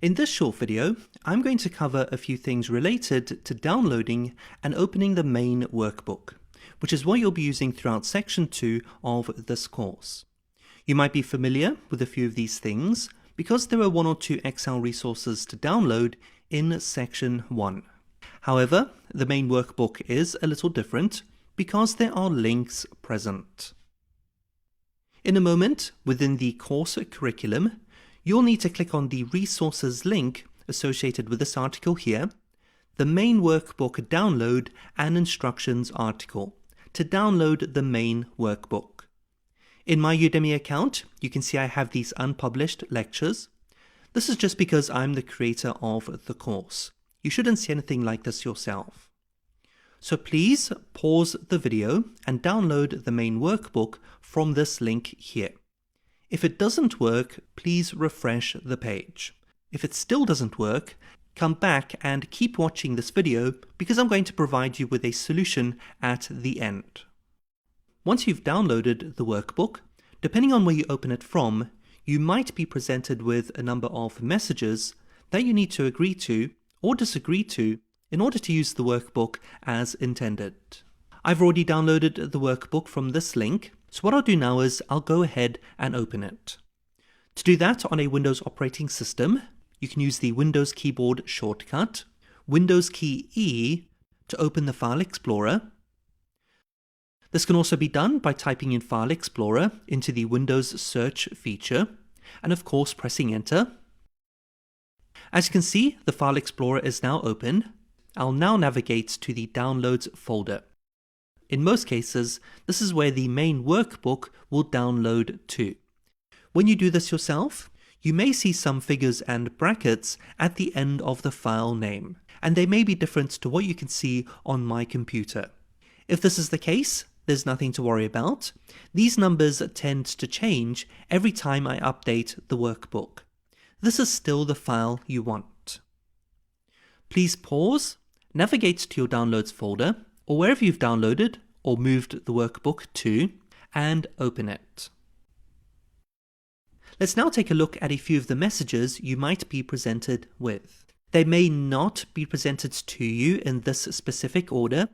In this short video, I'm going to cover a few things related to downloading and opening the main workbook, which is what you'll be using throughout section 2 of this course. You might be familiar with a few of these things because there are one or two Excel resources to download in section 1. However, the main workbook is a little different because there are links present. In a moment, within the course curriculum, you'll need to click on the resources link associated with this article here, the main workbook download and instructions article, to download the main workbook. In my Udemy account, you can see I have these unpublished lectures. This is just because I'm the creator of the course. You shouldn't see anything like this yourself. So please pause the video and download the main workbook from this link here. If it doesn't work, please refresh the page. If it still doesn't work, come back and keep watching this video because I'm going to provide you with a solution at the end. Once you've downloaded the workbook, depending on where you open it from, you might be presented with a number of messages that you need to agree to or disagree to in order to use the workbook as intended. I've already downloaded the workbook from this link, so what I'll do now is I'll go ahead and open it. To do that on a Windows operating system, you can use the Windows keyboard shortcut, Windows key E to open the File Explorer. This can also be done by typing in File Explorer into the Windows search feature, and of course pressing Enter. As you can see, the File Explorer is now open. I'll now navigate to the Downloads folder. In most cases, this is where the main workbook will download to. When you do this yourself, you may see some figures and brackets at the end of the file name, and they may be different to what you can see on my computer. If this is the case, there's nothing to worry about. These numbers tend to change every time I update the workbook. This is still the file you want. Please pause, navigate to your Downloads folder, or wherever you've downloaded or moved the workbook to, and open it. Let's now take a look at a few of the messages you might be presented with. They may not be presented to you in this specific order,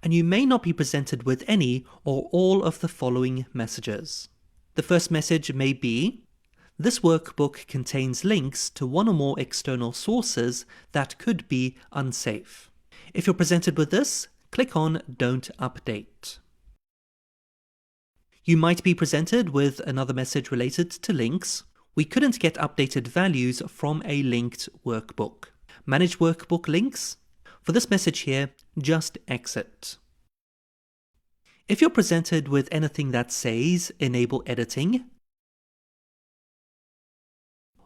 and you may not be presented with any or all of the following messages. The first message may be, this workbook contains links to one or more external sources that could be unsafe. If you're presented with this, click on Don't Update. You might be presented with another message related to links. We couldn't get updated values from a linked workbook. Manage workbook links. For this message here, just exit. If you're presented with anything that says Enable Editing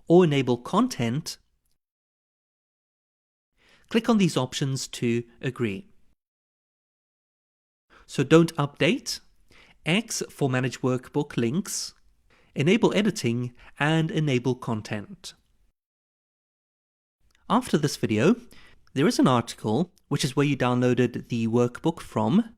or Enable Content, click on these options to agree. So Don't Update, X for Manage Workbook Links, Enable Editing, and Enable Content. After this video, there is an article, which is where you downloaded the workbook from,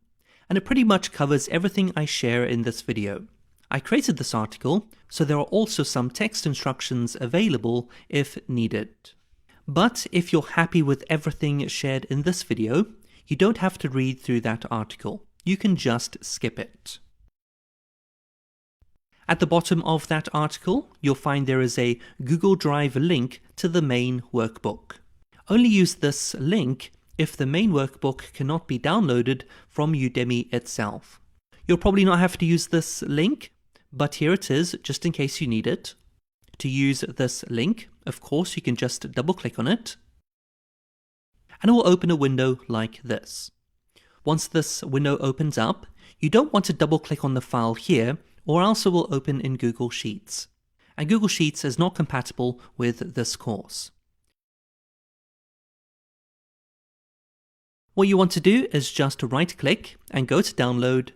and it pretty much covers everything I share in this video. I created this article, so there are also some text instructions available if needed. But if you're happy with everything shared in this video, you don't have to read through that article. You can just skip it. At the bottom of that article, you'll find there is a Google Drive link to the main workbook. Only use this link if the main workbook cannot be downloaded from Udemy itself. You'll probably not have to use this link, but here it is, just in case you need it. To use this link, of course, you can just double-click on it, and it will open a window like this. Once this window opens up, you don't want to double-click on the file here, or else it will open in Google Sheets. And Google Sheets is not compatible with this course. What you want to do is just right-click and go to Download,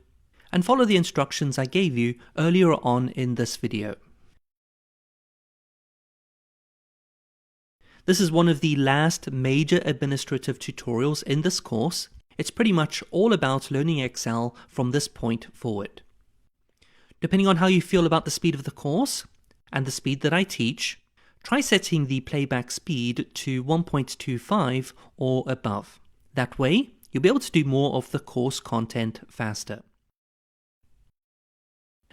and follow the instructions I gave you earlier on in this video. This is one of the last major administrative tutorials in this course. It's pretty much all about learning Excel from this point forward. Depending on how you feel about the speed of the course and the speed that I teach, try setting the playback speed to 1.25 or above. That way, you'll be able to do more of the course content faster.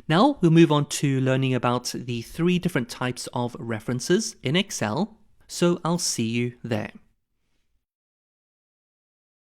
Now we'll move on to learning about the 3 different types of references in Excel, so I'll see you there.